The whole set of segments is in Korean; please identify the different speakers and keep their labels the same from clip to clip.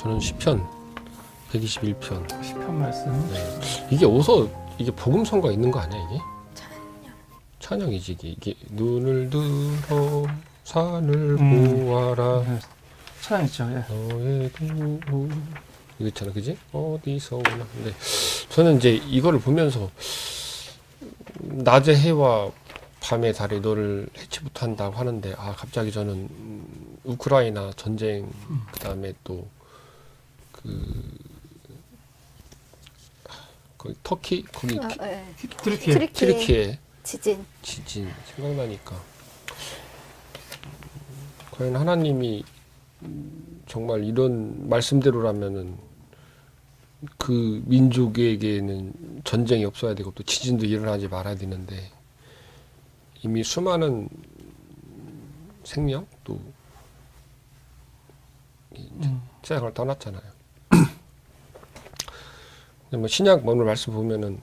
Speaker 1: 저는 시편 121편.
Speaker 2: 시편 말씀.
Speaker 1: 네. 이게 어디서 이게 복음성가 있는 거 아니야 이게?
Speaker 3: 찬양.
Speaker 1: 찬양이지 이게. 눈을 들어 산을 보아라.
Speaker 2: 네. 찬양 있죠. 예.
Speaker 1: 너의 두 이거 있잖아, 그지? 어디서 오나. 근데 저는 이제 이거를 보면서 낮의 해와 밤의 달이 너를 해치 못한다고 하는데 갑자기 저는 우크라이나 전쟁 그다음에 또 거기 터키 거기
Speaker 3: 네.
Speaker 2: 트리키에.
Speaker 1: 튀르키예
Speaker 3: 지진.
Speaker 1: 지진 생각나니까 과연 하나님이 정말 이런 말씀대로라면은 그 민족에게는 전쟁이 없어야 되고 또 지진도 일어나지 말아야 되는데 이미 수많은 생명 또 세상을 떠났잖아요. 근데 뭐 신약 오늘 말씀 보면은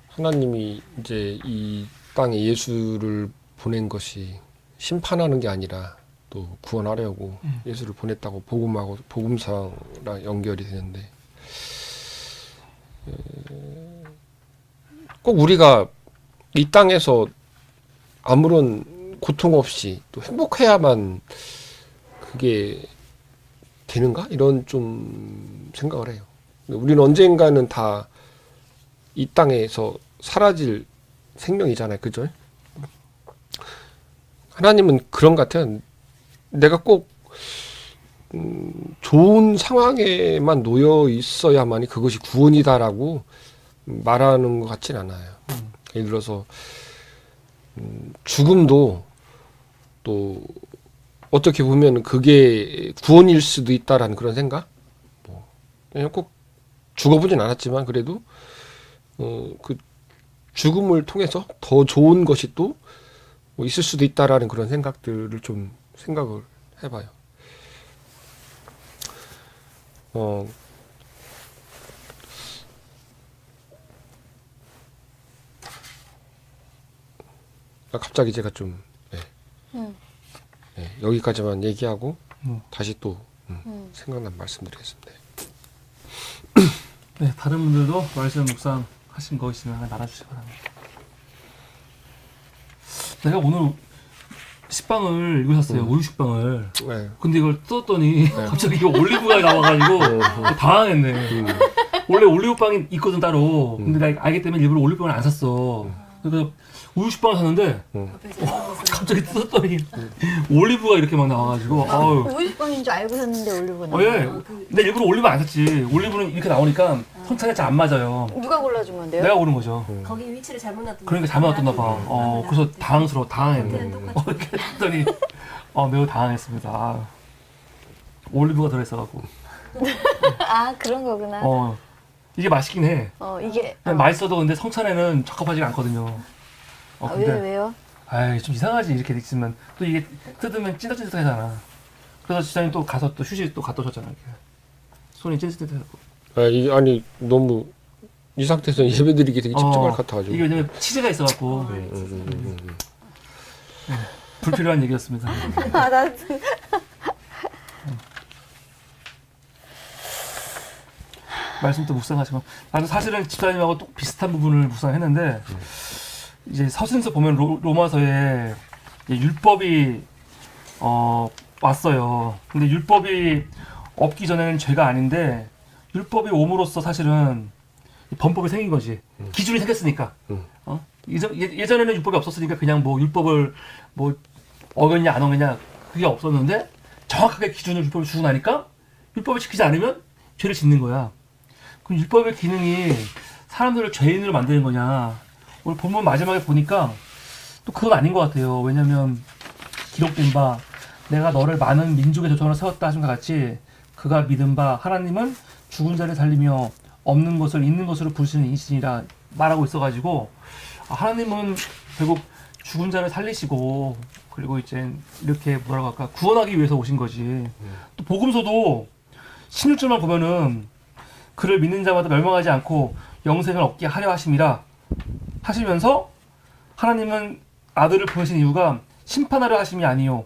Speaker 1: 하나님이 이제 이 땅에 예수를 보낸 것이 심판하는 게 아니라 또 구원하려고 예수를 보냈다고 복음하고 복음서랑 연결이 되는데 꼭 우리가 이 땅에서 아무런 고통 없이 또 행복해야만 그게 되는가? 이런 좀 생각을 해요. 우리는 언젠가는 다 이 땅에서 사라질 생명이잖아요. 그죠? 하나님은 그런 것 같아요. 내가 꼭 좋은 상황에만 놓여 있어야만이 그것이 구원이다라고 말하는 것 같진 않아요. 예를 들어서 죽음도 또 어떻게 보면 그게 구원일 수도 있다라는 그런 생각? 그냥 꼭 죽어보진 않았지만 그래도 그 죽음을 통해서 더 좋은 것이 또 있을 수도 있다라는 그런 생각들을 좀 생각을 해봐요. 갑자기 제가 좀 여기까지만 얘기하고 다시 또 생각난 말씀드리겠습니다.
Speaker 2: 네, 다른 분들도 말씀 묵상하신 거 있으면 하나 나눠주시기 바랍니다. 내가 오늘 식빵을 이거 샀어요. 우유 식빵을.
Speaker 1: 네.
Speaker 2: 근데 이걸 뜯었더니 갑자기 이거 올리브가 나와가지고 당황했네. 원래 올리브빵이 있거든 따로. 근데 나 알기 때문에 일부러 올리브빵을 안 샀어. 그래서 우유 식빵을 샀는데 갑자기 뜯었더니 올리브가 이렇게 막 나와가지고
Speaker 3: 우유빵인 줄 알고 샀는데 올리브 나와.
Speaker 2: 예. 근데 일부러 올리브 안 샀지. 올리브는 이렇게 나오니까 성찬에 잘 안 맞아요.
Speaker 3: 누가 골라준 건데요?
Speaker 2: 내가 고른 거죠.
Speaker 4: 거기 위치를 잘못 놨던
Speaker 2: 그러니까 잘못 놨던가 봐. 그래서 당황했네. 이렇게 했더니 매우 당황했습니다. 올리브가 들어있어갖고.
Speaker 3: 그런 거구나.
Speaker 2: 이게 맛있긴 해.
Speaker 3: 이게
Speaker 2: 맛있어도 근데 성찬에는 적합하지가 않거든요. 근데
Speaker 3: 왜요?
Speaker 2: 좀 이상하지 이렇게 있으면 또 이게 뜯으면 찐득찐득하잖아. 그래서 지사님 또 가서 또 휴식 또 갔다 오셨잖아. 이렇게. 손이 찐득찐득하고.
Speaker 1: 아니 너무 이 상태에서 예배드리기 되게 찝찝할 것 같아가지고.
Speaker 2: 이게 왜냐면 치즈가 있어갖고. 불필요한 얘기였습니다.
Speaker 3: 나
Speaker 2: 말씀 또 묵상하시고 나도 사실은 집사님하고 또 비슷한 부분을 묵상했는데 이제 서신서 보면 로마서에 율법이 왔어요. 근데 율법이 없기 전에는 죄가 아닌데 율법이 옴으로써 사실은 범법이 생긴 거지. 기준이 생겼으니까. 예전에는 율법이 없었으니까 그냥 뭐 율법을 뭐 어겼냐 안 어겼냐 그게 없었는데 정확하게 기준을 율법을 주고 나니까 율법을 지키지 않으면 죄를 짓는 거야. 그럼 율법의 기능이 사람들을 죄인으로 만드는 거냐? 오늘 본문 마지막에 보니까 또 그건 아닌 것 같아요. 왜냐하면 기록된 바 내가 너를 많은 민족의 조상으로 세웠다 하신 것 같이 그가 믿은 바 하나님은 죽은 자를 살리며 없는 것을 있는 것으로 부르시는 이신이라 말하고 있어가지고 하나님은 결국 죽은 자를 살리시고 그리고 이제 이렇게 뭐라고 할까 구원하기 위해서 오신 거지. 또 복음서도 16절만 보면은 그를 믿는 자마다 멸망하지 않고 영생을 얻게 하려 하심이라 하시면서 하나님은 아들을 보내신 이유가 심판하려 하심이 아니요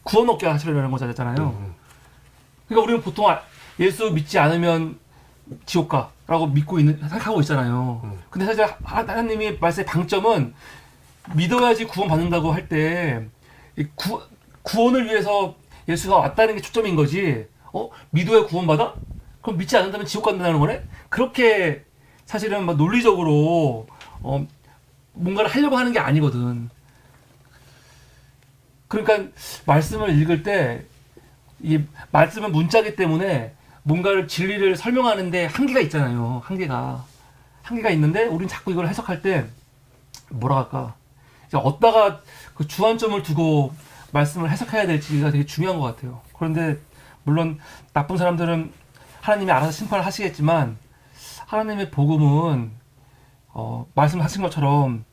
Speaker 2: 구원 얻게 하시려는 거잖아요. 그러니까 우리는 보통 예수 믿지 않으면 지옥 가라고 생각하고 있잖아요. 근데 사실 하나님이 말씀의 방점은 믿어야지 구원받는다고 할 때 구원을 위해서 예수가 왔다는 게 초점인 거지. 믿어야 구원받아? 그럼 믿지 않는다면 지옥 간다는 거네? 그렇게 사실은 막 논리적으로 뭔가를 하려고 하는 게 아니거든. 그러니까 말씀을 읽을 때 이 말씀은 문자기 때문에 뭔가를 진리를 설명하는데 한계가 있잖아요. 한계가 있는데 우리는 자꾸 이걸 해석할 때 뭐라 할까? 어디다가 그 주안점을 두고 말씀을 해석해야 될지가 되게 중요한 것 같아요. 그런데 물론 나쁜 사람들은 하나님이 알아서 심판을 하시겠지만 하나님의 복음은 말씀하신 것처럼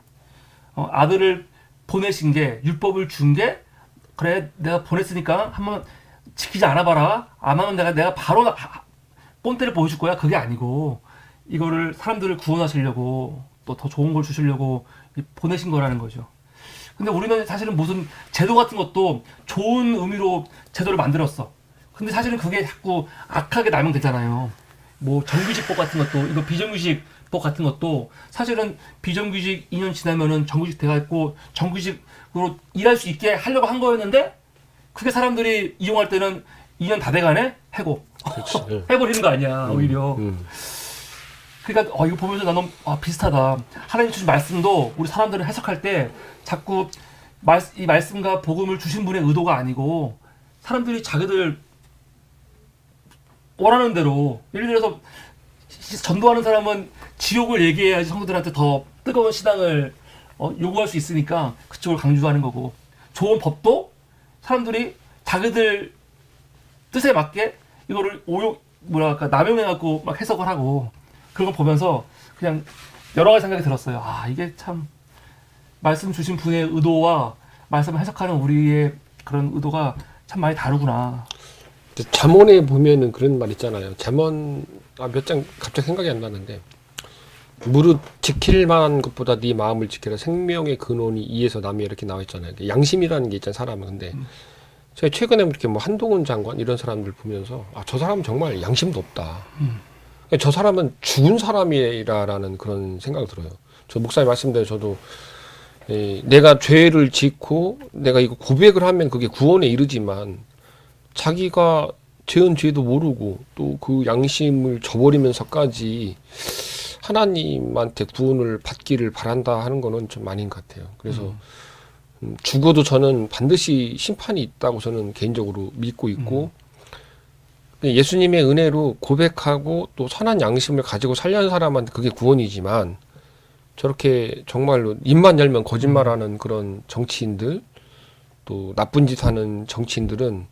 Speaker 2: 아들을 보내신 게 율법을 준 게 그래 내가 보냈으니까 한번 지키지 않아봐라. 안 하면 내가 바로 본때를 보여줄 거야. 그게 아니고 이거를 사람들을 구원하시려고 또 더 좋은 걸 주시려고 보내신 거라는 거죠. 근데 우리는 사실은 무슨 제도 같은 것도 좋은 의미로 제도를 만들었어. 근데 사실은 그게 자꾸 악하게 남용되잖아요. 뭐 정규직법 같은 것도 이거 비정규직법 같은 것도 사실은 비정규직 2년 지나면은 정규직 돼가지고 정규직으로 일할 수 있게 하려고 한 거였는데 그게 사람들이 이용할 때는 2년 다 돼가네? 해고. 해버리는 거 아니야, 오히려. 그러니까 이거 보면서 나 너무 비슷하다. 하나님 주신 말씀도 우리 사람들은 해석할 때 자꾸 이 말씀과 복음을 주신 분의 의도가 아니고 사람들이 자기들 원하는 대로 예를 들어서 전도하는 사람은 지옥을 얘기해야지 성도들한테 더 뜨거운 신앙을 요구할 수 있으니까 그쪽을 강조하는 거고 좋은 법도 사람들이 자기들 뜻에 맞게 이거를 남용해갖고 막 해석을 하고 그런 거 보면서 그냥 여러 가지 생각이 들었어요. 이게 참 말씀 주신 분의 의도와 말씀을 해석하는 우리의 그런 의도가 참 많이 다르구나.
Speaker 1: 잠언에 보면은 그런 말 있잖아요. 잠언 몇 장 갑자기 생각이 안 나는데 무릇 지킬 만한 것보다 네 마음을 지키라 생명의 근원이 이에서 남이 이렇게 나와 있잖아요. 양심이라는 게 있잖아요. 사람은. 근데 제가 최근에 이렇게 뭐 한동훈 장관 이런 사람들 보면서 저 사람은 정말 양심도 없다. 저 사람은 죽은 사람이라는 그런 생각이 들어요. 저 목사님 말씀대로 저도 내가 죄를 짓고 내가 이거 고백을 하면 그게 구원에 이르지만 자기가 죄은 죄도 모르고 또 그 양심을 저버리면서까지 하나님한테 구원을 받기를 바란다 하는 거는 좀 아닌 것 같아요. 그래서 죽어도 저는 반드시 심판이 있다고 저는 개인적으로 믿고 있고 예수님의 은혜로 고백하고 또 선한 양심을 가지고 살려는 사람한테 그게 구원이지만 저렇게 정말로 입만 열면 거짓말하는 그런 정치인들 또 나쁜 짓 하는 정치인들은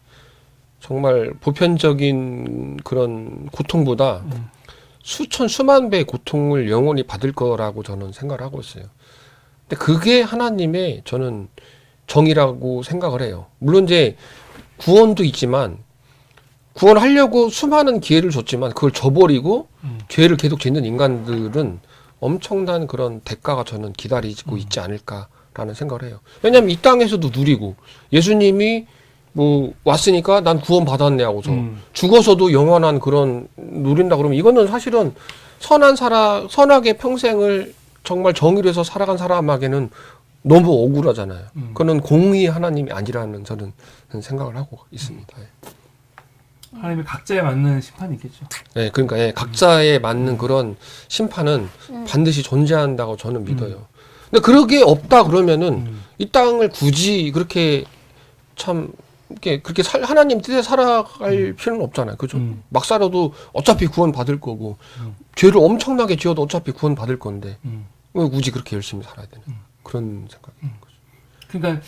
Speaker 1: 정말 보편적인 그런 고통보다 수만 배의 고통을 영원히 받을 거라고 저는 생각을 하고 있어요. 근데 그게 하나님의 저는 정의라고 생각을 해요. 물론 이제 구원도 있지만 구원하려고 수많은 기회를 줬지만 그걸 저버리고 죄를 계속 짓는 인간들은 엄청난 그런 대가가 저는 기다리고 있지 않을까라는 생각을 해요. 왜냐하면 이 땅에서도 누리고 예수님이 뭐 왔으니까 난 구원 받았네 하고서 죽어서도 영원한 그런 누린다 그러면 이거는 사실은 선하게 평생을 정말 정의로 해서 살아간 사람에게는 너무 억울하잖아요. 그거는 공의 하나님이 아니라는 저는 생각을 하고 있습니다.
Speaker 2: 하나님의 각자에 맞는 심판이 있겠죠.
Speaker 1: 네, 그러니까 각자에 맞는 그런 심판은 반드시 존재한다고 저는 믿어요. 근데 그러게 없다 그러면은 이 땅을 굳이 그렇게 참 그렇게 하나님 뜻에 살아갈 필요는 없잖아요. 그죠? 막 살아도 어차피 구원 받을 거고 죄를 엄청나게 지어도 어차피 구원 받을 건데 왜 굳이 그렇게 열심히 살아야 되는 그런 생각인 거죠.
Speaker 2: 그러니까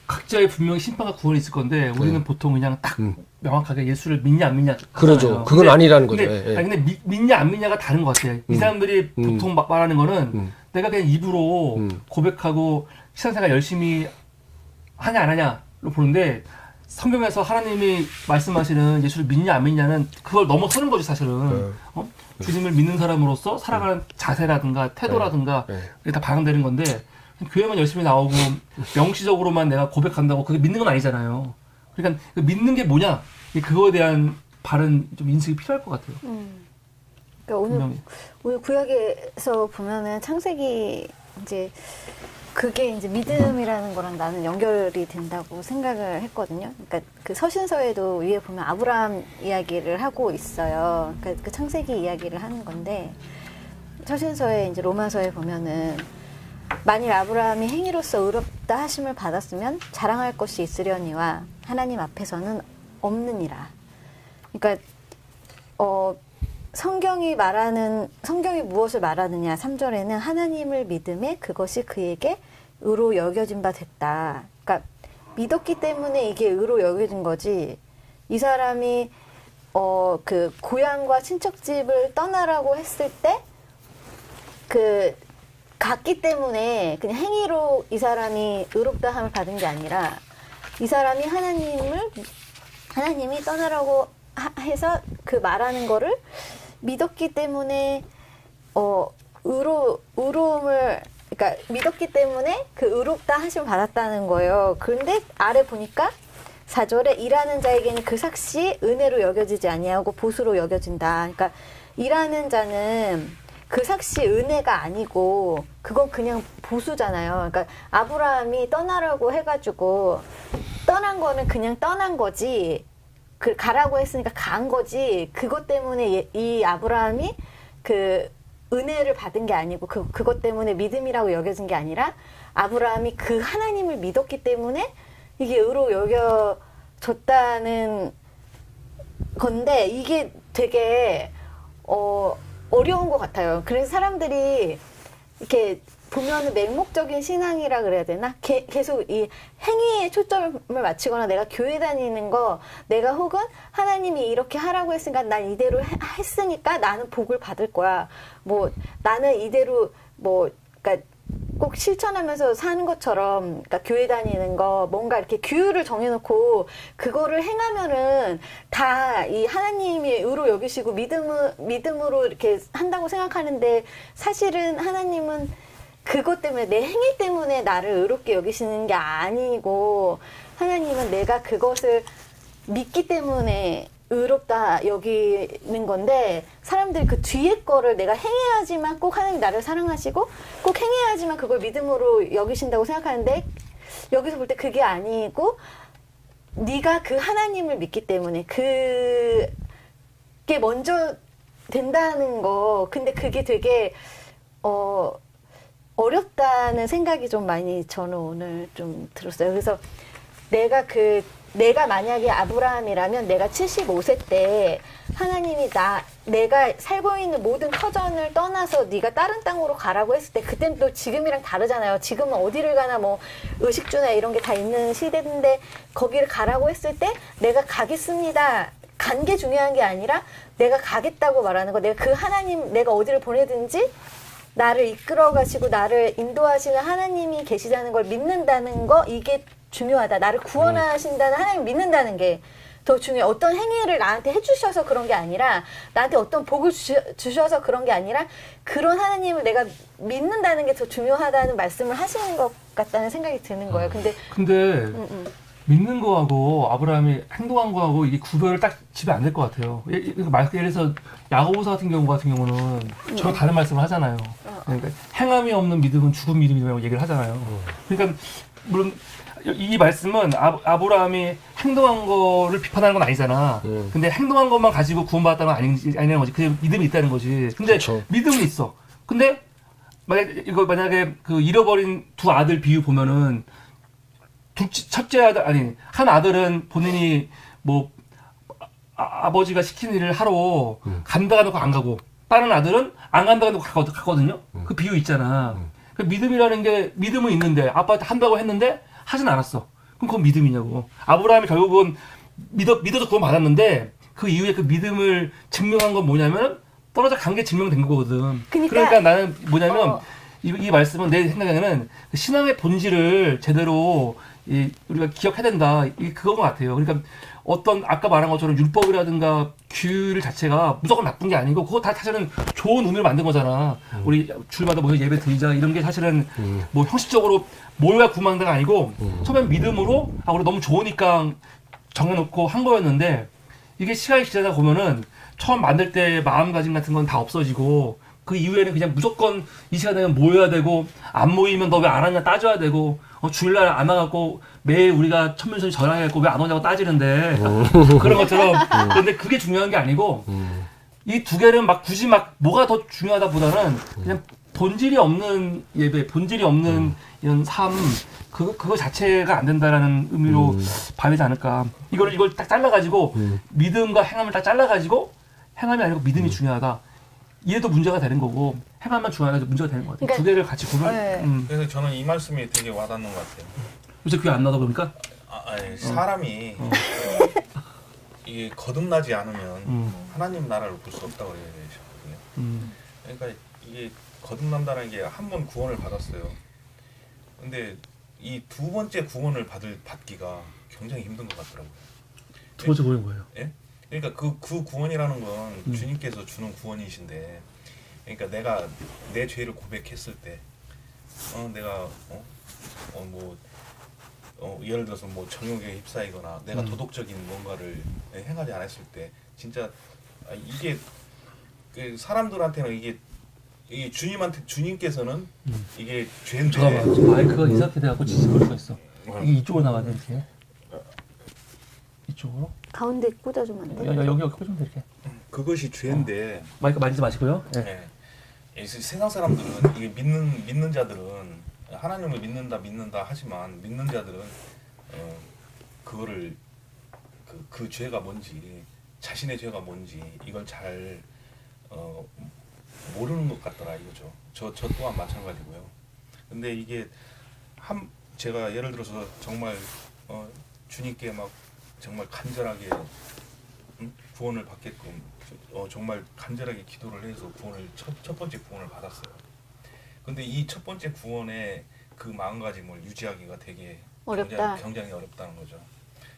Speaker 2: 각자의 분명히 심판과 구원이 있을 건데 우리는 보통 그냥 딱 명확하게 예수를 믿냐 안 믿냐 하잖아요.
Speaker 1: 그러죠. 그건 아니라는 거죠.
Speaker 2: 근데 믿냐 안 믿냐가 다른 것 같아요. 이 사람들이 보통 말하는 거는 내가 그냥 입으로 고백하고 신앙생활 열심히 하냐 안 하냐로 보는데 성경에서 하나님이 말씀하시는 예수를 믿냐 안 믿냐는 그걸 넘어서는 거지 사실은. 주님을 믿는 사람으로서 살아가는 자세라든가 태도라든가 그게 다 반영되는 건데 교회만 열심히 나오고 명시적으로만 내가 고백한다고 그게 믿는 건 아니잖아요. 그러니까 그 믿는 게 뭐냐? 그거에 대한 바른 좀 인식이 필요할 것 같아요.
Speaker 3: 그러니까 오늘 구약에서 보면은 창세기 이제 그게 이제 믿음이라는 거랑 나는 연결이 된다고 생각을 했거든요. 그러니까 그 서신서에도 위에 보면 아브라함 이야기를 하고 있어요. 그러니까 그 창세기 이야기를 하는 건데 서신서에 이제 로마서에 보면은 만일 아브라함이 행위로서 의롭다 하심을 받았으면 자랑할 것이 있으려니와 하나님 앞에서는 없느니라. 그러니까 성경이 무엇을 말하느냐. 3절에는 하나님을 믿음에 그것이 그에게 의로 여겨진 바 됐다. 그러니까 믿었기 때문에 이게 의로 여겨진 거지. 이 사람이 그 고향과 친척집을 떠나라고 했을 때 그 갔기 때문에 그냥 행위로 이 사람이 의롭다함을 받은 게 아니라 이 사람이 하나님이 떠나라고 해서 그 말하는 거를 믿었기 때문에 의로움을 그러니까 믿었기 때문에 그 의롭다 하심을 받았다는 거예요. 그런데 아래 보니까 4절에 일하는 자에게는 그 삭시 은혜로 여겨지지 아니하고 보수로 여겨진다. 그러니까 일하는 자는 그 삭시 은혜가 아니고 그건 그냥 보수잖아요. 그러니까 아브라함이 떠나라고 해가지고 떠난 거는 그냥 떠난 거지. 그 가라고 했으니까 간 거지. 그것 때문에 이 아브라함이 그 은혜를 받은 게 아니고 그것 때문에 믿음이라고 여겨진 게 아니라 아브라함이 그 하나님을 믿었기 때문에 이게 의로 여겨졌다는 건데 이게 되게 어려운 것 같아요. 그래서 사람들이 이렇게 보면은 맹목적인 신앙이라 그래야 되나? 계속 이 행위에 초점을 맞추거나 내가 교회 다니는 거, 내가 혹은 하나님이 이렇게 하라고 했으니까 난 이대로 했으니까 나는 복을 받을 거야. 뭐 나는 이대로 그러니까 꼭 실천하면서 사는 것처럼, 그러니까 교회 다니는 거, 뭔가 이렇게 규율을 정해놓고 그거를 행하면은 다 이 하나님이 의로 여기시고 믿음으로 이렇게 한다고 생각하는데 사실은 하나님은 그것 때문에 내 행위 때문에 나를 의롭게 여기시는 게 아니고 하나님은 내가 그것을 믿기 때문에 의롭다 여기는 건데 사람들이 그 뒤에 거를 내가 행해야지만 꼭 하나님 나를 사랑하시고 꼭 행해야지만 그걸 믿음으로 여기신다고 생각하는데 여기서 볼 때 그게 아니고 네가 그 하나님을 믿기 때문에 그게 먼저 된다는 거. 근데 그게 되게 어렵다는 생각이 좀 많이 저는 오늘 좀 들었어요. 그래서 내가 만약에 아브라함이라면 내가 75세 때 하나님이 내가 살고 있는 모든 터전을 떠나서 네가 다른 땅으로 가라고 했을 때 그때는 또 지금이랑 다르잖아요. 지금은 어디를 가나 뭐 의식주나 이런 게 다 있는 시대인데 거기를 가라고 했을 때 내가 가겠습니다. 간 게 중요한 게 아니라 내가 가겠다고 말하는 거. 내가 그 하나님 내가 어디를 보내든지 나를 이끌어 가시고 나를 인도하시는 하나님이 계시다는 걸 믿는다는 거 이게 중요하다. 나를 구원하신다는 하나님 믿는다는 게 더 중요해. 어떤 행위를 나한테 해주셔서 그런 게 아니라 나한테 어떤 복을 주셔서 그런 게 아니라 그런 하나님을 내가 믿는다는 게 더 중요하다는 말씀을 하시는 것 같다는 생각이 드는 거예요. 근데
Speaker 2: 믿는 거하고 아브라함이 행동한 거하고 이게 구별을 딱 지면 안 될 것 같아요. 예를 들어서 야고보서 같은 경우는 전혀 다른 말씀을 하잖아요. 그러니까 행함이 없는 믿음은 죽은 믿음이라고 얘기를 하잖아요. 그러니까 물론 이 말씀은 아브라함이 행동한 거를 비판하는 건 아니잖아. 근데 행동한 것만 가지고 구원받았다는 건 아니라는 거지. 그냥 믿음이 있다는 거지. 근데 그쵸. 믿음은 있어. 근데 만약에 그 잃어버린 두 아들 비유 보면은 첫째 아들 한 아들은 본인이 뭐 아버지가 시킨 일을 하러 간다가 놓고 안 가고 다른 아들은 안 간다가 놓고 갔거든요. 그 비유 있잖아. 그 믿음이라는 게 믿음은 있는데 아빠한테 한다고 했는데 하진 않았어. 그럼 그건 믿음이냐고. 아브라함이 결국은 믿어서 구원 받았는데 그 이후에 그 믿음을 증명한 건 뭐냐면 떨어져 간 게 증명된 거거든. 그러니까 나는 뭐냐면 이 말씀은 내 생각에는 신앙의 본질을 제대로 우리가 기억해야 된다. 그건 것 같아요. 그러니까 어떤 아까 말한 것처럼 율법이라든가 규율 자체가 무조건 나쁜 게 아니고 그거 다 사실은 좋은 의미를 만든 거잖아. 우리 주일마다 모여 예배 드리자 이런 게 사실은 뭐 형식적으로 모여야 구원받는 게 아니고 처음엔 믿음으로 우리 너무 좋으니까 정해놓고 한 거였는데 이게 시간이 지나다 보면은 처음 만들 때 마음가짐 같은 건 다 없어지고 그 이후에는 그냥 무조건 이 시간 되면 모여야 되고 안 모이면 너 왜 안 왔냐 따져야 되고 주일날 안 와갖고 매일 우리가 천문선이 전화해갖고 왜 안 오냐고 따지는데 그런 것처럼 근데 그게 중요한 게 아니고 이 두 개는 막 굳이 막 뭐가 더 중요하다 보다는 그냥 본질이 없는 예배, 본질이 없는 이런 삶 그거 자체가 안 된다라는 의미로 봐야 되지 않을까. 이걸 딱 잘라가지고 믿음과 행함을 딱 잘라가지고 행함이 아니고 믿음이 중요하다. 이해도 문제가 되는 거고 행함만 중요하다 문제가 되는 것 같아요.
Speaker 3: 그러니까,
Speaker 2: 두 개를 같이 구분.
Speaker 3: 네.
Speaker 4: 그래서 저는 이 말씀이 되게 와닿는 것 같아요.
Speaker 2: 요새 그게 안 나다 보니까
Speaker 4: 아니, 사람이 이게 거듭나지 않으면 하나님 나라를 볼 수 없다고 얘기하셨거든요. 그러니까 이게 거듭난다는 게 한 번 구원을 받았어요. 근데 이 두 번째 구원을 받기가 굉장히 힘든 것 같더라고요.
Speaker 2: 두 번째 구원이 뭐예요?
Speaker 4: 예? 그러니까 그 구원이라는 건 주님께서 주는 구원이신데, 그러니까 내가 내 죄를 고백했을 때, 내가 예를 들어서 뭐 정욕에 휩싸이거나 내가 도덕적인 뭔가를 행하지 않았을 때, 진짜 이게 사람들한테는 이게 주님께서는 이게 죄인데.
Speaker 2: 잠깐만, 마이크가 이상하게 돼갖고 지직거릴 수가 있어. 이게 이쪽으로 나가야 돼 이렇게. 이쪽으로.
Speaker 3: 가운데 꽂아주면 안 돼?
Speaker 2: 여기 꽂으면 돼 이렇게.
Speaker 4: 그것이 죄인데.
Speaker 2: 마이크 만지지 마시고요. 네.
Speaker 4: 세상 사람들은 이게 믿는 자들은 하나님을 믿는다 하지만 믿는 자들은 그거를 그 죄가 뭔지, 자신의 죄가 뭔지 이걸 잘 모르는 것 같더라 이거죠. 저 또한 마찬가지고요. 근데 이게 제가 예를 들어서 정말 주님께 막 정말 간절하게 구원을 받게끔 정말 간절하게 기도를 해서 첫 번째 구원을 받았어요. 근데 이 첫 번째 구원의 그 마음가짐을 유지하기가 되게
Speaker 3: 어렵다.
Speaker 4: 굉장히 어렵다는 거죠.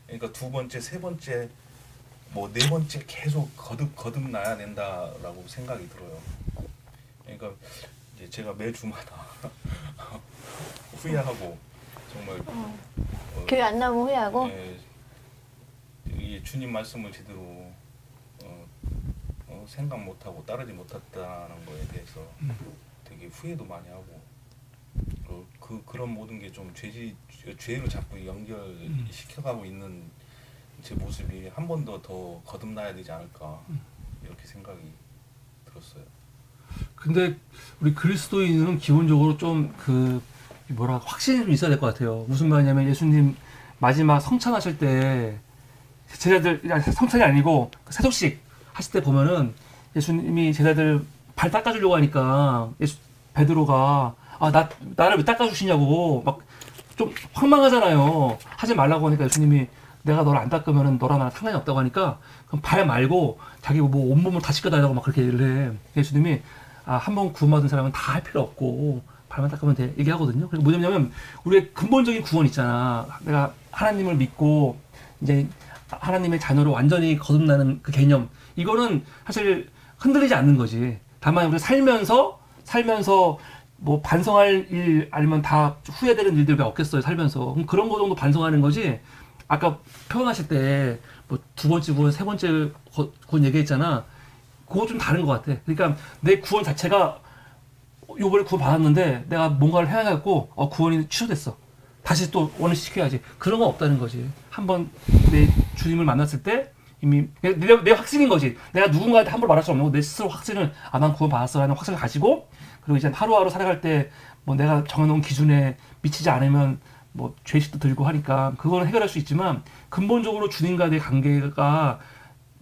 Speaker 4: 그러니까 두 번째, 세 번째, 뭐 네 번째 계속 거듭나야 된다라고 생각이 들어요. 그러니까 이제 제가 매주마다 후회하고 정말
Speaker 3: 교회 안 나오면 후회하고.
Speaker 4: 이 주님 말씀을 제대로 생각 못하고 따르지 못했다는 거에 대해서 되게 후회도 많이 하고 그런 모든 게 좀 죄로 자꾸 연결시켜가고 있는 제 모습이 한 번 더 거듭나야 되지 않을까 이렇게 생각이 들었어요.
Speaker 2: 근데 우리 그리스도인은 기본적으로 좀 확신이 좀 있어야 될 것 같아요. 무슨 말이냐면 예수님 마지막 성찬하실 때 제자들 성찬이 아니고 세속식 하실 때 보면은 예수님이 제자들 발 닦아주려고 하니까 베드로가 나를 왜 닦아주시냐고 막 좀 황망하잖아요. 하지 말라고 하니까 예수님이 내가 너를 안 닦으면은 너랑 나랑 상관이 없다고 하니까 그럼 발 말고 자기 뭐 온몸을 다 씻겨 달라고 막 그렇게 얘기를 해. 예수님이 한 번 구원받은 사람은 다 할 필요 없고 발만 닦으면 돼 얘기하거든요. 그리고 뭐냐면 우리의 근본적인 구원 있잖아. 내가 하나님을 믿고 이제 하나님의 자녀로 완전히 거듭나는 그 개념, 이거는 사실 흔들리지 않는 거지. 다만 우리 살면서 뭐 반성할 일 아니면 다 후회되는 일들이 없겠어요. 살면서 그런 거 정도 반성하는 거지. 아까 표현하실 때 뭐 두 번째 구원, 세 번째 구원 얘기했잖아. 그거 좀 다른 것 같아. 그러니까 내 구원 자체가 요번에 구원 받았는데 내가 뭔가를 해야겠고 구원이 취소됐어. 다시 또 원시시켜야지. 그런 건 없다는 거지. 한번 내 주님을 만났을 때 이미 내 확신인 거지. 내가 누군가한테 함부로 말할 수 없는 거. 내 스스로 확신을 난 구원 받았어라는 확신을 가지고, 그리고 이제 하루하루 살아갈 때 뭐 내가 정해놓은 기준에 미치지 않으면 뭐 죄식도 들고 하니까 그거는 해결할 수 있지만, 근본적으로 주님과의 관계가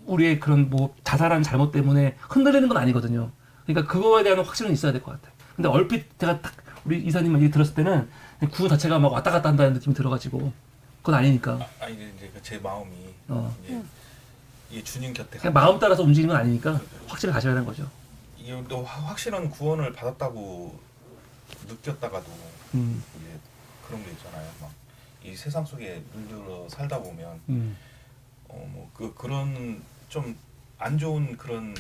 Speaker 2: 우리의 그런 뭐 자잘한 잘못 때문에 흔들리는 건 아니거든요. 그러니까 그거에 대한 확신은 있어야 될 것 같아. 근데 얼핏 제가 딱 우리 이사님 얘기 들었을 때는 구원 자체가 막 왔다 갔다 한다는 느낌이 들어가지고 그건 아니니까.
Speaker 4: 이제 제 마음이 이제 주님 곁에
Speaker 2: 그냥 마음 따라서 움직이는 건 아니니까 확신을 가져야 하는 거죠.
Speaker 4: 이게 또 확실한 구원을 받았다고 느꼈다가도 이제 그런 게 있잖아요. 막 이 세상 속에 물들어 살다 보면 뭐 그런 좀 안 좋은 그런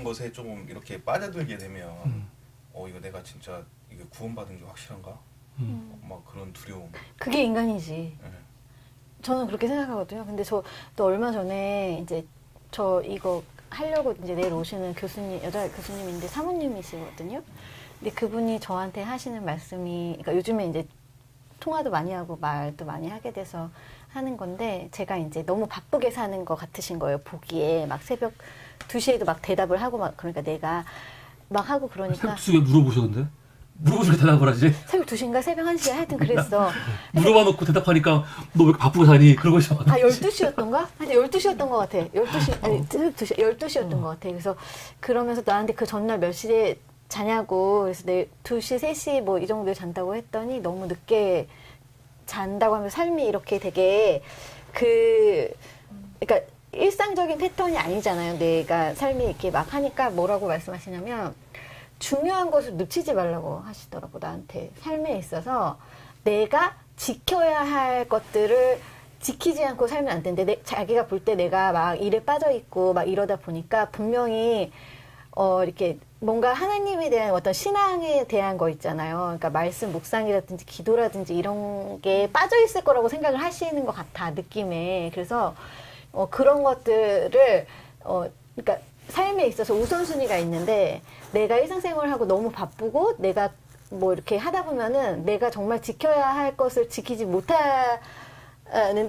Speaker 4: 것에 조금 이렇게 빠져들게 되면 이거 내가 진짜 이게 구원받은 게 확실한가? 막 그런 두려움.
Speaker 3: 그게 인간이지.
Speaker 4: 네.
Speaker 3: 저는 그렇게 생각하거든요. 근데 저 또 얼마 전에 이제 저 이거 하려고 이제 내일 오시는 교수님, 여자 교수님인데 사모님이시거든요. 근데 그분이 저한테 하시는 말씀이, 그러니까 요즘에 이제 통화도 많이 하고 말도 많이 하게 돼서 하는 건데, 제가 이제 너무 바쁘게 사는 것 같으신 거예요. 보기에 막 새벽 2시에도 막 대답을 하고 막, 그러니까 내가 막 하고 그러니까.
Speaker 2: 새벽 2시에 물어보셨는데? 물어보시고 대답을 하지?
Speaker 3: 새벽 2시인가 새벽 1시에 하여튼 그랬어.
Speaker 2: 물어봐 놓고 대답하니까 너 왜 이렇게 바쁘게 사니? 그러고 싶어.
Speaker 3: 12시였던가? 하여튼 12시였던 것 같아. 12시, 아니, 12시였던 것 같아. 그래서 그러면서 나한테 그 전날 몇 시에 자냐고. 그래서 내 2시, 3시 뭐 이 정도에 잔다고 했더니 너무 늦게 잔다고 하면서 삶이 이렇게 되게 그러니까 일상적인 패턴이 아니잖아요. 내가 삶이 이렇게 막 하니까 뭐라고 말씀하시냐면 중요한 것을 놓치지 말라고 하시더라고, 나한테. 삶에 있어서 내가 지켜야 할 것들을 지키지 않고 살면 안 되는데, 자기가 볼 때 내가 막 일에 빠져 있고 막 이러다 보니까 분명히 이렇게 뭔가 하나님에 대한 어떤 신앙에 대한 거 있잖아요. 그러니까 말씀 묵상이라든지 기도라든지 이런 게 빠져 있을 거라고 생각을 하시는 것 같아, 느낌에. 그래서 그런 것들을 그러니까 삶에 있어서 우선순위가 있는데, 내가 일상생활하고 너무 바쁘고 내가 뭐 이렇게 하다 보면은 내가 정말 지켜야 할 것을 지키지 못하는데,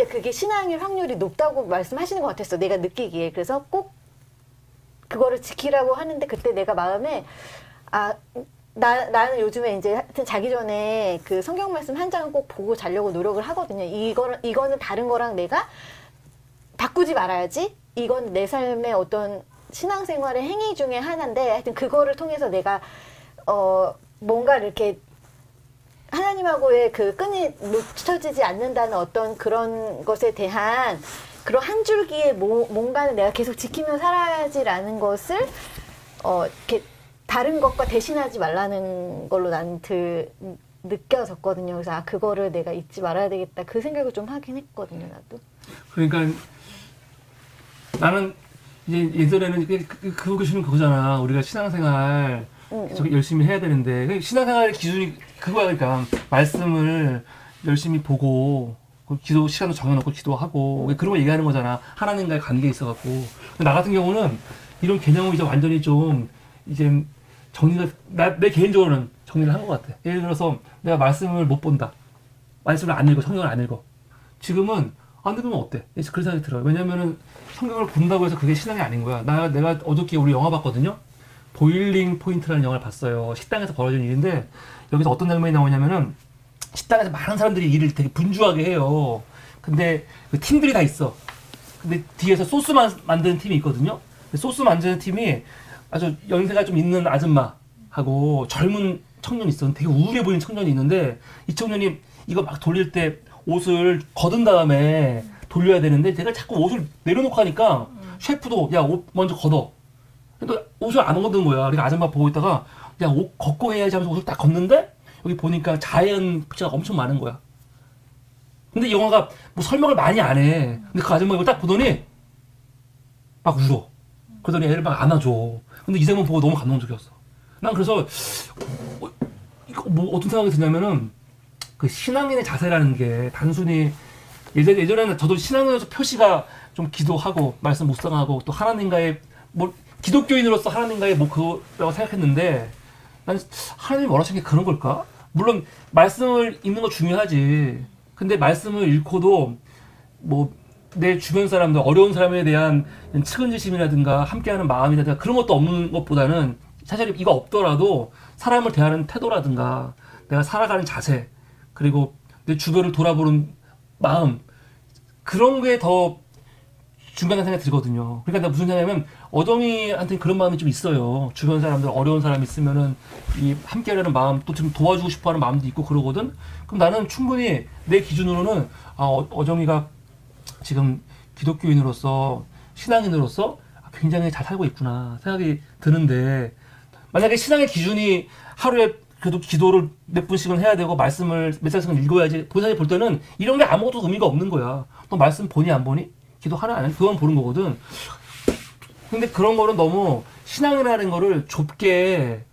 Speaker 3: 그게 신앙일 확률이 높다고 말씀하시는 것 같았어, 내가 느끼기에. 그래서 꼭 그거를 지키라고 하는데, 그때 내가 마음에 나는 요즘에 이제 하여튼 자기 전에 그 성경 말씀 한 장은 꼭 보고 자려고 노력을 하거든요. 이거는 다른 거랑 내가 바꾸지 말아야지. 이건 내 삶의 어떤 신앙생활의 행위 중에 하나인데, 하여튼 그거를 통해서 내가 뭔가 이렇게 하나님하고의 그 끈이 놓쳐지지 않는다는 어떤 그런 것에 대한 그런 한 줄기의 뭔가는 내가 계속 지키며 살아야지라는 것을 이렇게 다른 것과 대신하지 말라는 걸로 나는 느껴졌거든요. 그래서 그거를 내가 잊지 말아야 되겠다, 그 생각을 좀 하긴 했거든요, 나도.
Speaker 2: 그러니까 나는 이제 예전에는 그 교수님 그거잖아. 우리가 신앙생활 열심히 해야 되는데, 신앙생활 기준이 그거야. 그러니까 말씀을 열심히 보고 기도 시간도 정해놓고 기도하고 그런 거 얘기하는 거잖아. 하나님과의 관계에 있어갖고. 나 같은 경우는 이런 개념을 이제 완전히 좀 이제 정리가, 내 개인적으로는 정리를 한 것 같아. 예를 들어서 내가 말씀을 못 본다, 말씀을 안 읽어, 성경을 안 읽어. 지금은 안 읽으면 어때? 그런 생각이 들어요. 왜냐면은 성경을 본다고 해서 그게 신앙이 아닌 거야. 내가 어저께 우리 영화 봤거든요. 보일링 포인트라는 영화를 봤어요. 식당에서 벌어진 일인데, 여기서 어떤 장면이 나오냐면은 식당에서 많은 사람들이 일을 되게 분주하게 해요. 근데 그 팀들이 다 있어. 근데 뒤에서 소스 만드는 팀이 있거든요. 소스 만드는 팀이 아주 연세가 좀 있는 아줌마하고 젊은 청년이 있어. 되게 우울해 보이는 청년이 있는데, 이 청년이 이거 막 돌릴 때 옷을 걷은 다음에 돌려야 되는데, 내가 자꾸 옷을 내려놓고 하니까 셰프도 야, 옷 먼저 걷어. 근데 옷을 안 걷는 거야. 그러니까 아줌마 보고 있다가 야, 옷 걷고 해야지 하면서 옷을 딱 걷는데, 여기 보니까 자연 피자가 엄청 많은 거야. 근데 이 영화가 뭐 설명을 많이 안 해. 근데 그 아줌마 이걸 딱 보더니 막 울어. 그러더니 애를 막 안아줘. 근데 이 장면 보고 너무 감동적이었어. 난 그래서 이거 뭐 어떤 생각이 드냐면은, 그 신앙인의 자세라는 게 단순히 예전에는 저도 신앙인으로서 표시가 좀 기도하고 말씀 묵상하고 또 하나님과의 뭐 기독교인으로서 하나님과의 뭐 그거라고 생각했는데, 난 하나님이 원하시는 게 그런 걸까? 물론 말씀을 읽는 거 중요하지. 근데 말씀을 읽고도 뭐 내 주변 사람들, 어려운 사람에 대한 측은지심이라든가 함께하는 마음이라든가 그런 것도 없는 것보다는, 사실 이거 없더라도 사람을 대하는 태도라든가 내가 살아가는 자세, 그리고 내 주변을 돌아보는 마음, 그런 게 더 중요한 생각이 들거든요. 그러니까 내가 무슨 생각이냐면, 어정이한테는 그런 마음이 좀 있어요. 주변 사람들, 어려운 사람 있으면은 이 함께하려는 마음, 또 좀 도와주고 싶어하는 마음도 있고 그러거든. 그럼 나는 충분히 내 기준으로는 어정이가 지금 기독교인으로서, 신앙인으로서 굉장히 잘 살고 있구나 생각이 드는데, 만약에 신앙의 기준이 하루에 그래도 기도를 몇 분씩은 해야 되고 말씀을 몇 장씩은 읽어야지, 본사에 볼 때는 이런 게 아무것도 의미가 없는 거야. 너 말씀 보니 안 보니? 기도하나 안 하나? 그건 보는 거거든. 근데 그런 거는 너무 신앙이라는 거를 좁게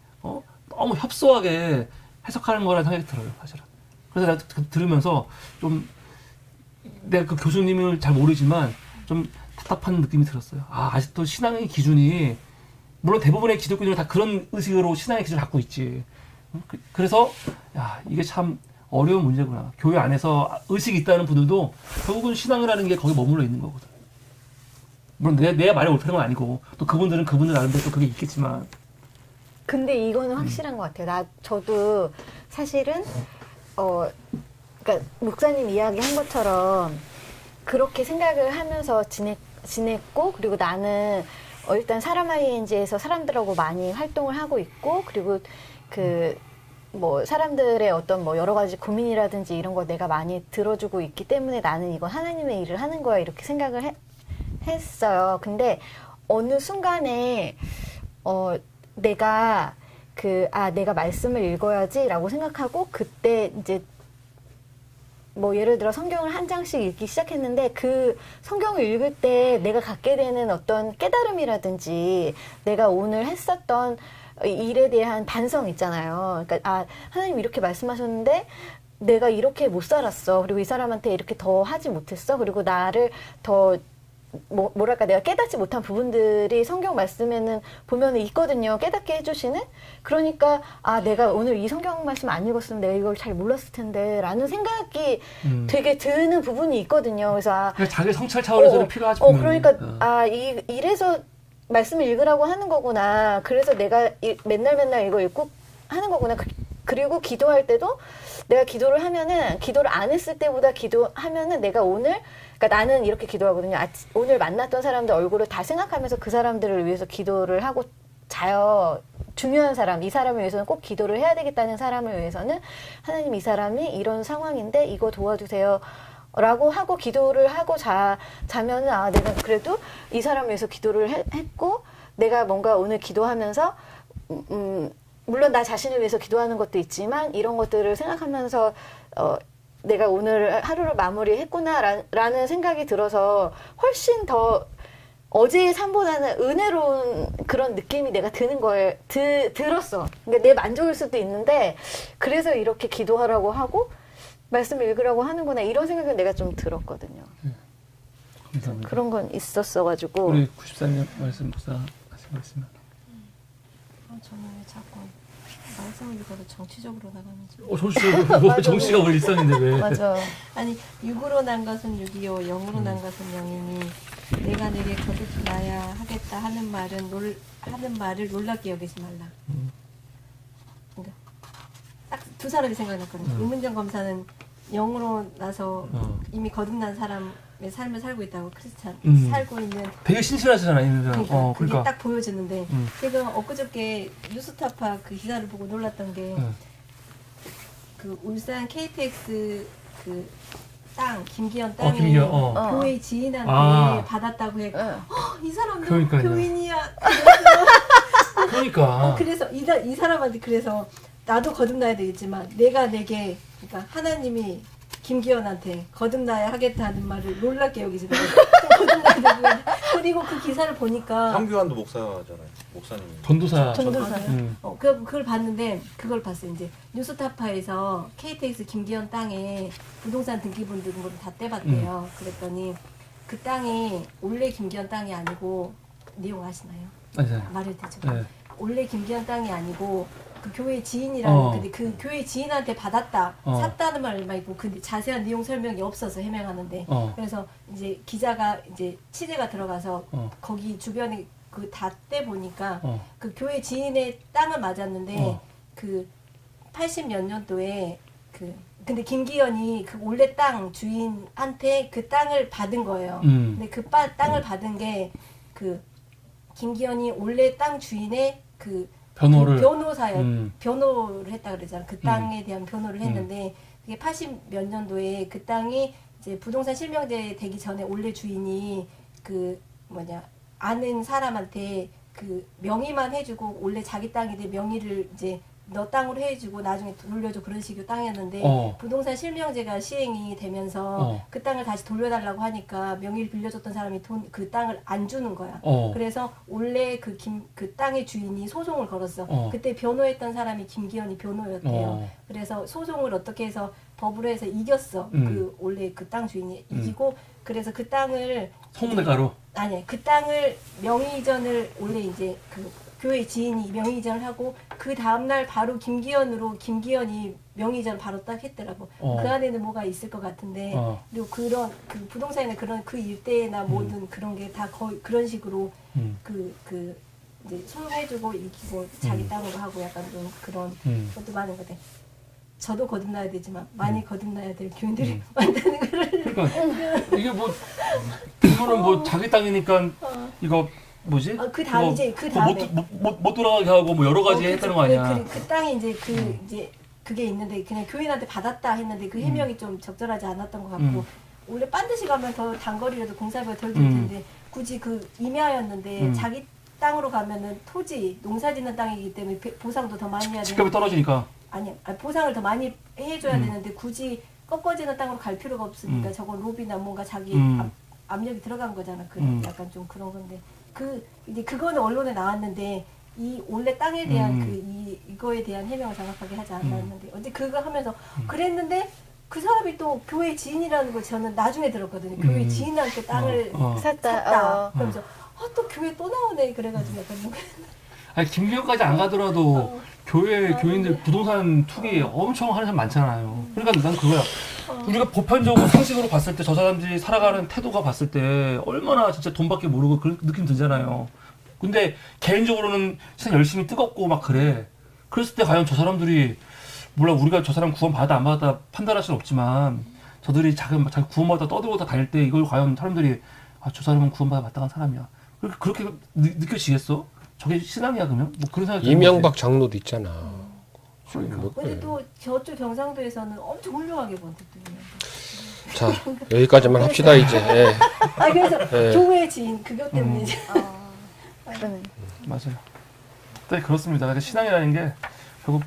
Speaker 2: 너무 협소하게 해석하는 거라는 생각이 들어요, 사실은. 그래서 내가 들으면서 좀 내가 그 교수님을 잘 모르지만 좀 답답한 느낌이 들었어요. 아직도 신앙의 기준이 물론 대부분의 기독교인들은 다 그런 의식으로 신앙의 기준을 갖고 있지. 그래서 야 이게 참 어려운 문제구나. 교회 안에서 의식이 있다는 분들도 결국은 신앙을 하는 게 거기 머물러 있는 거거든. 물론 내 말이 옳다는 건 아니고 또 그분들은 그분들 나름대로 또 그게 있겠지만.
Speaker 3: 근데 이거는 확실한 것 같아요. 저도 사실은 그러니까 목사님 이야기한 것처럼 그렇게 생각을 하면서 지냈고 그리고 나는 일단 사람 ING에서 사람들하고 많이 활동을 하고 있고 그리고 뭐 사람들의 어떤 뭐 여러 가지 고민이라든지 이런 거 내가 많이 들어주고 있기 때문에 나는 이건 하나님의 일을 하는 거야 이렇게 생각을 했어요. 근데 어느 순간에 내가 내가 말씀을 읽어야지라고 생각하고 그때 이제 뭐 예를 들어 성경을 한 장씩 읽기 시작했는데 그 성경을 읽을 때 내가 갖게 되는 어떤 깨달음이라든지 내가 오늘 했었던 일에 대한 반성 있잖아요. 그러니까 하나님 이렇게 말씀하셨는데 내가 이렇게 못 살았어. 그리고 이 사람한테 이렇게 더 하지 못했어. 그리고 나를 더 뭐랄까 내가 깨닫지 못한 부분들이 성경 말씀에는 보면은 있거든요. 깨닫게 해주시는. 그러니까 내가 오늘 이 성경 말씀 안 읽었으면 내가 이걸 잘 몰랐을 텐데 라는 생각이 되게 드는 부분이 있거든요. 그래서
Speaker 2: 자기 성찰 차원에서는 필요하지.
Speaker 3: 그러니까 이래서 말씀을 읽으라고 하는 거구나. 그래서 내가 맨날 이거 읽고 하는 거구나. 그리고 기도할 때도 내가 기도를 하면은 기도를 안 했을 때보다 기도하면은 내가 오늘 그러니까 나는 이렇게 기도하거든요. 오늘 만났던 사람들 얼굴을 다 생각하면서 그 사람들을 위해서 기도를 하고 자요. 중요한 사람, 이 사람을 위해서는 꼭 기도를 해야 되겠다는 사람을 위해서는 하나님 이 사람이 이런 상황인데 이거 도와주세요. 라고 하고 기도를 하고 자면은 내가 그래도 이 사람을 위해서 기도를 했고 내가 뭔가 오늘 기도하면서 물론 나 자신을 위해서 기도하는 것도 있지만 이런 것들을 생각하면서 내가 오늘 하루를 마무리했구나라는 생각이 들어서 훨씬 더 어제의 삶보다는 은혜로운 그런 느낌이 내가 드는 거에 들었어. 그러니까 내 만족일 수도 있는데 그래서 이렇게 기도하라고 하고 말씀을 읽으라고 하는구나 이런 생각은 내가 좀 들었거든요.
Speaker 2: 감사합니다.
Speaker 3: 그런 건 있었어가지고.
Speaker 2: 우리 94년 말씀 목사 하신 말씀.
Speaker 5: 저는 왜 자꾸 말씀을 읽어도 정치적으로 나가는지.
Speaker 2: 정치가 원래 일상인데 왜?
Speaker 3: 맞아.
Speaker 5: 아니 6으로 난 것은 6이요 0으로 난 것은 0이니 내가 내게 거듭나야 하겠다 하는 말을 놀랍게 여기지 말라. 그러니까 딱 두 사람이 생각났거든요. 이문정 검사는 0으로 나서 이미 거듭난 사람의 삶을 살고 있다고 크리스찬 살고 있는
Speaker 2: 되게 신실하시잖아요.
Speaker 5: 그게 딱 보여지는데 제가 엊그저께 뉴스타파 그 기사를 보고 놀랐던 게 그 울산 KTX 그 땅 김기현 땅이 교회 지인한테 받았다고 해. 이 사람도
Speaker 2: 그러니까요.
Speaker 5: 교인이야.
Speaker 2: 그러니까.
Speaker 5: 그래서 이 사람한테 그래서 나도 거듭나야 되겠지만 내가 내게 그러니까 하나님이 김기현한테 거듭나야 하겠다는 말을 놀랍게 여기지 거듭나야 되고 그리고 그 기사를 보니까
Speaker 4: 황교안도 목사잖아요. 목사님.
Speaker 2: 전도사.
Speaker 5: 그걸 봤는데 그걸 봤어요. 이제 뉴스타파에서 KTX 김기현 땅에 부동산 등기부 등거를 다 떼봤대요. 그랬더니 그 땅이 원래 김기현 땅이 아니고 내용 아시나요?
Speaker 2: 맞아요.
Speaker 5: 말해도 되죠.
Speaker 2: 네.
Speaker 5: 원래 김기현 땅이 아니고 그 교회 지인이라는 근데 그 교회 지인한테 받았다 샀다는 말만 있고 근데 자세한 내용 설명이 없어서 해명하는데 그래서 이제 기자가 이제 취재가 들어가서 거기 주변에 그 다 떼 보니까 그 교회 지인의 땅은 맞았는데 그 80 몇 년도에 근데 김기현이 그 원래 땅 주인한테 그 땅을 받은 거예요. 근데 그 땅을 받은 게 그 김기현이 원래 땅 주인의 그 변호를 했다 그러잖아. 그 땅에 대한 변호를 했는데 그게 80 몇 년도에 그 땅이 이제 부동산 실명제 되기 전에 원래 주인이 아는 사람한테 그 명의만 해주고 원래 자기 땅인데 명의를 이제 너 땅으로 해주고 나중에 돌려줘 그런 식의 땅이었는데 부동산 실명제가 시행이 되면서 그 땅을 다시 돌려달라고 하니까 명의를 빌려줬던 사람이 그 땅을 안 주는 거야. 그래서 원래 그 땅의 주인이 소송을 걸었어. 그때 변호했던 사람이 김기현이 변호였대요. 그래서 소송을 어떻게 해서 법으로 해서 이겼어. 그 원래 그 땅 주인이 이기고 그래서 그 땅을
Speaker 2: 성문대가로
Speaker 5: 아니 그 땅을 명의 이전을 원래 이제 그 교회 지인이 명의 이전을 하고 그 다음날 바로 김기현이 명의 이전을 바로 딱 했더라고. 그 안에는 뭐가 있을 것 같은데 그리고 그런 그 부동산이나 그런 그 일대나 모든 그런 게 다 거의 그런 식으로 그 이제 소송해주고 이기고 자기 땅으로 하고 약간 좀 그런 것도 많은 것 같아. 저도 거듭나야 되지만 많이 거듭나야 될 교인들이 많다는 거를.
Speaker 2: 그러니까 이게 뭐 이거는 뭐 자기 땅이니까 이거 뭐지?
Speaker 5: 그 다음 이제 그 다음에
Speaker 2: 못 돌아가게 하고 뭐 여러 가지 했다는 거 아니야?
Speaker 5: 그 땅이 이제 이제 그게 있는데 그냥 교인한테 받았다 했는데 그 해명이 좀 적절하지 않았던 것 같고 원래 반드시 가면 더 단거리라도 공사비가 덜 들 텐데 굳이 그 임야였는데 자기 땅으로 가면은 토지 농사짓는 땅이기 때문에 보상도 더 많이 해야 돼.
Speaker 2: 집값이 떨어지니까.
Speaker 5: 아니 보상을 더 많이 해줘야 되는데 굳이 꺾어지는 땅으로 갈 필요가 없으니까 저건 로비나 뭔가 자기 압력이 들어간 거잖아. 그 약간 좀 그런 건데 이제 그거는 언론에 나왔는데 이 원래 땅에 대한 이거에 대한 해명을 정확하게 하지 않았는데 어제 그거 하면서 그랬는데 그 사람이 또 교회 지인이라는 걸 저는 나중에 들었거든요. 교회 지인한테 땅을 샀다. 그러면서 또 교회 또 나오네 그래가지고 약간
Speaker 2: 아니 김기현까지 안 가더라도 교회 교인들 부동산 투기 엄청 하는 사람 많잖아요. 그러니까 난 그거야. 우리가 보편적으로 상식으로 봤을 때 저 사람들이 살아가는 태도가 봤을 때 얼마나 진짜 돈밖에 모르고 그런 느낌 들잖아요. 근데 개인적으로는 진짜 열심히 뜨겁고 막 그래. 그랬을 때 과연 저 사람들이 몰라 우리가 저 사람 구원 받아 안 받아 판단할 수는 없지만 저들이 자기 구원 받아 떠들고 다닐 때 이걸 과연 사람들이 저 사람은 구원 받아 마땅한 사람이야. 그렇게 느껴지겠어? 저게 신앙이야 그러면? 뭐 그런 생각이
Speaker 1: 이명박 장로도 있잖아.
Speaker 5: 근데 또 저쪽 경상도에서는 엄청 훌륭하게 본 것들이에요.
Speaker 1: 자 여기까지만 합시다 이제. 예.
Speaker 5: 그래서 교회 지인 그것 때문에 이제.
Speaker 2: 맞아요. 네 그렇습니다. 근데 신앙이라는 게 결국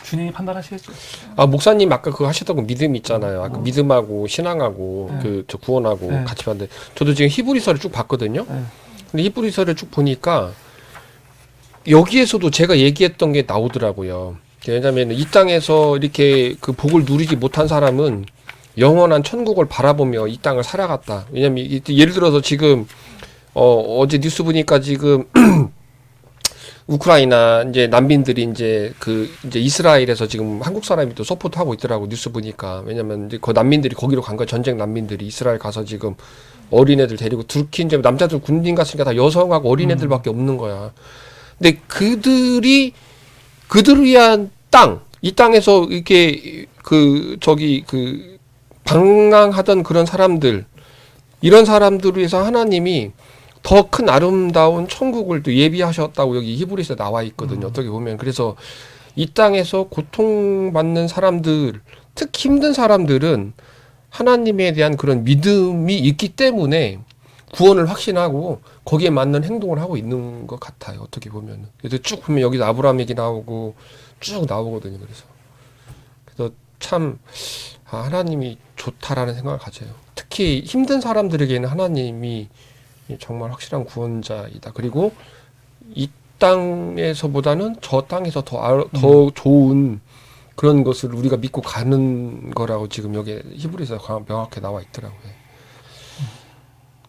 Speaker 2: 주님이 판단하시겠죠.
Speaker 1: 목사님 아까 그거 하셨던 거 믿음 있잖아요. 아까 믿음하고 신앙하고 저 구원하고 같이 봤는데 저도 지금 히브리서를 쭉 봤거든요. 근데 히브리서를 쭉 보니까 여기에서도 제가 얘기했던 게 나오더라고요. 왜냐하면 이 땅에서 이렇게 그 복을 누리지 못한 사람은 영원한 천국을 바라보며 이 땅을 살아갔다. 왜냐면 예를 들어서 지금 어제 뉴스 보니까 지금 우크라이나 이제 난민들이 이제 이스라엘에서 지금 한국 사람이 또 서포트하고 있더라고 뉴스 보니까. 왜냐면 이제 그 난민들이 거기로 간 거야. 전쟁 난민들이 이스라엘 가서 지금 어린애들 데리고 특히 이제 남자들 군인 갔으니까 다 여성하고 어린애들밖에 없는 거야. 근데 그들을 위한 땅, 이 땅에서 이렇게 방황하던 그런 사람들, 이런 사람들을 위해서 하나님이 더 큰 아름다운 천국을 또 예비하셨다고 여기 히브리서에 나와 있거든요. 어떻게 보면. 그래서 이 땅에서 고통받는 사람들, 특히 힘든 사람들은 하나님에 대한 그런 믿음이 있기 때문에 구원을 확신하고 거기에 맞는 행동을 하고 있는 것 같아요. 어떻게 보면. 그래서 쭉 보면 여기도 아브라함 얘기 나오고 쭉 나오거든요. 그래서 참 하나님이 좋다라는 생각을 가져요. 특히 힘든 사람들에게는 하나님이 정말 확실한 구원자이다. 그리고 이 땅에서보다는 저 땅에서 더 좋은 그런 것을 우리가 믿고 가는 거라고 지금 여기 히브리서에 명확히 나와 있더라고요.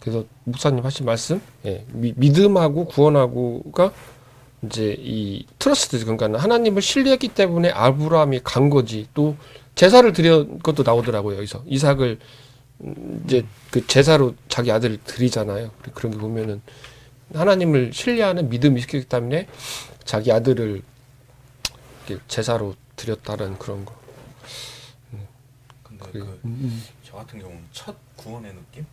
Speaker 1: 그래서 목사님 하신 말씀, 믿음하고 구원하고가 이제 이 트러스트, 그러니까 하나님을 신뢰했기 때문에 아브라함이 간 거지. 또 제사를 드린 것도 나오더라고요. 여기서 이삭을 이제 그 제사로 자기 아들을 드리잖아요. 그런 게 보면은 하나님을 신뢰하는 믿음이 있기 때문에 자기 아들을 제사로 드렸다는 그런 거.
Speaker 4: 근데 저 같은 경우는 첫 구원의 느낌?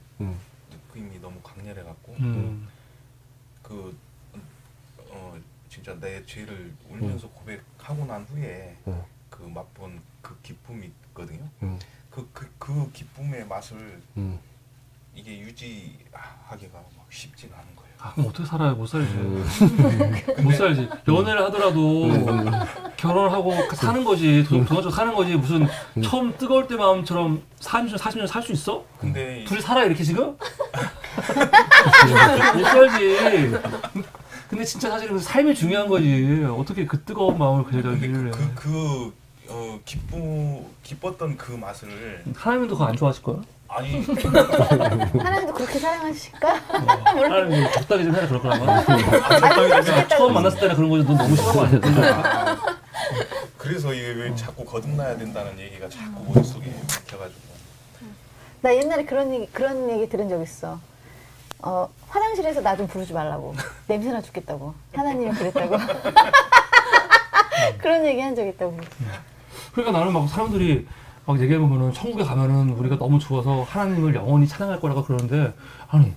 Speaker 4: 느낌이 너무 강렬해 갖고 진짜 내 죄를 울면서 고백하고 난 후에 그 맛본 그 기쁨이 있거든요. 그 기쁨의 맛을 이게 유지하기가 막 쉽지가 않은 거예요.
Speaker 2: 아, 그럼 어떻게 살아요? 못 살지. 못 살지. 연애를 하더라도 결혼을 하고 사는 거지. 돈 가지고 사는 거지. 무슨 처음 뜨거울 때 마음처럼 30년, 40년 살 수 있어?
Speaker 4: 근데
Speaker 2: 둘이 살아 이렇게 지금? 못 살지. 근데 진짜 사실은 삶이 중요한 거지. 어떻게 그 뜨거운 마음을
Speaker 4: 근데
Speaker 2: 그려야지.
Speaker 4: 기뻤던 그 맛을
Speaker 2: 하나님도 그거 안 좋아하실 거야?
Speaker 4: 아니
Speaker 3: 하나님도 그렇게 사랑하실까?
Speaker 2: 하나님 적당히 좀 해라 그럴 거라면.
Speaker 3: 좋겠다고.
Speaker 2: 처음 만났을 때는 그런 거지. 넌 너무 싫은 거 아니야?
Speaker 4: 그래서 이게 왜 자꾸 거듭나야 된다는 얘기가 자꾸 머릿속에 박혀가지고
Speaker 3: 나 옛날에 그런 얘기 들은 적 있어. 화장실에서 나 좀 부르지 말라고. 냄새나 죽겠다고. 하나님이 그랬다고. 그런 얘기 한 적 있다고.
Speaker 2: 그러니까 나는 막 사람들이 막 얘기해보면은 천국에 가면은 우리가 너무 좋아서 하나님을 영원히 찬양할 거라고 그러는데, 아니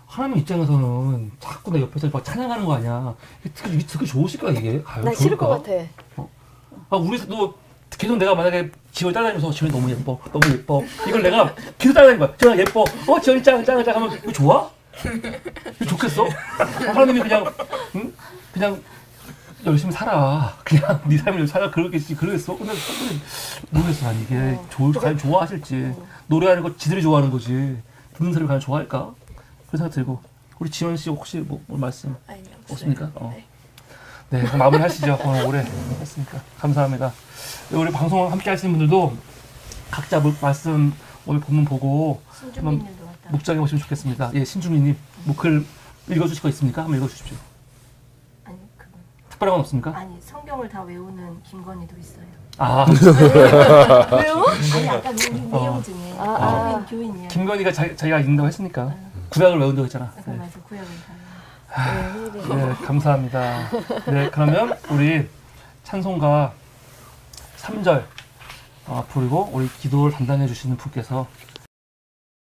Speaker 2: 하나님 입장에서는 자꾸 내 옆에서 막 찬양하는 거 아니야. 이게 듣기 좋으실까 이게?
Speaker 3: 나 싫을 것 같아.
Speaker 2: 아 우리도 계속 내가 만약에 지원이 따라다니면서 지원이 너무 예뻐, 너무 예뻐. 이걸 내가 계속 따라다니는 거야. 지원아 예뻐. 지원이 짱 하면 이거 좋아? 이거 좋겠어? 하나님이 그냥 그냥 열심히 살아. 그냥 네 삶을 살아 그러겠지. 그러겠어? 근데 모르겠어. 난 이게 과연 좋아하실지. 노래하는 거 지들이 좋아하는 거지. 듣는 사람이 과연 좋아할까? 그런 생각 들고. 우리 지원 씨 혹시 뭐 말씀
Speaker 5: 아니요,
Speaker 2: 없습니까?
Speaker 5: 네.
Speaker 2: 그럼 마무리 하시죠. 오늘 오래 했으니까. 감사합니다. 우리 방송 함께 하시는 분들도 각자 말씀 오늘 본문 보고
Speaker 5: 신주민님도 왔다.
Speaker 2: 묵상해 보시면 좋겠습니다. 예, 신주민님 글 읽어주실 거 있습니까? 한번 읽어주십시오.
Speaker 5: 아니 그건
Speaker 2: 특별한 건 없습니까?
Speaker 5: 아니 성경을 다 외우는 김건희도 있어요.
Speaker 2: 아,
Speaker 3: 왜요?
Speaker 5: 아니 아까 우리 내용 중에 교인이야.
Speaker 2: 김건희가 자기가 읽는다고 했으니까 구약을 외운다고 했잖아.
Speaker 5: 그 맞아 구약을 다.
Speaker 2: 네, 감사합니다. 네, 그러면 우리 찬송가 3절 부르고 우리 기도를 담당해 주시는 분께서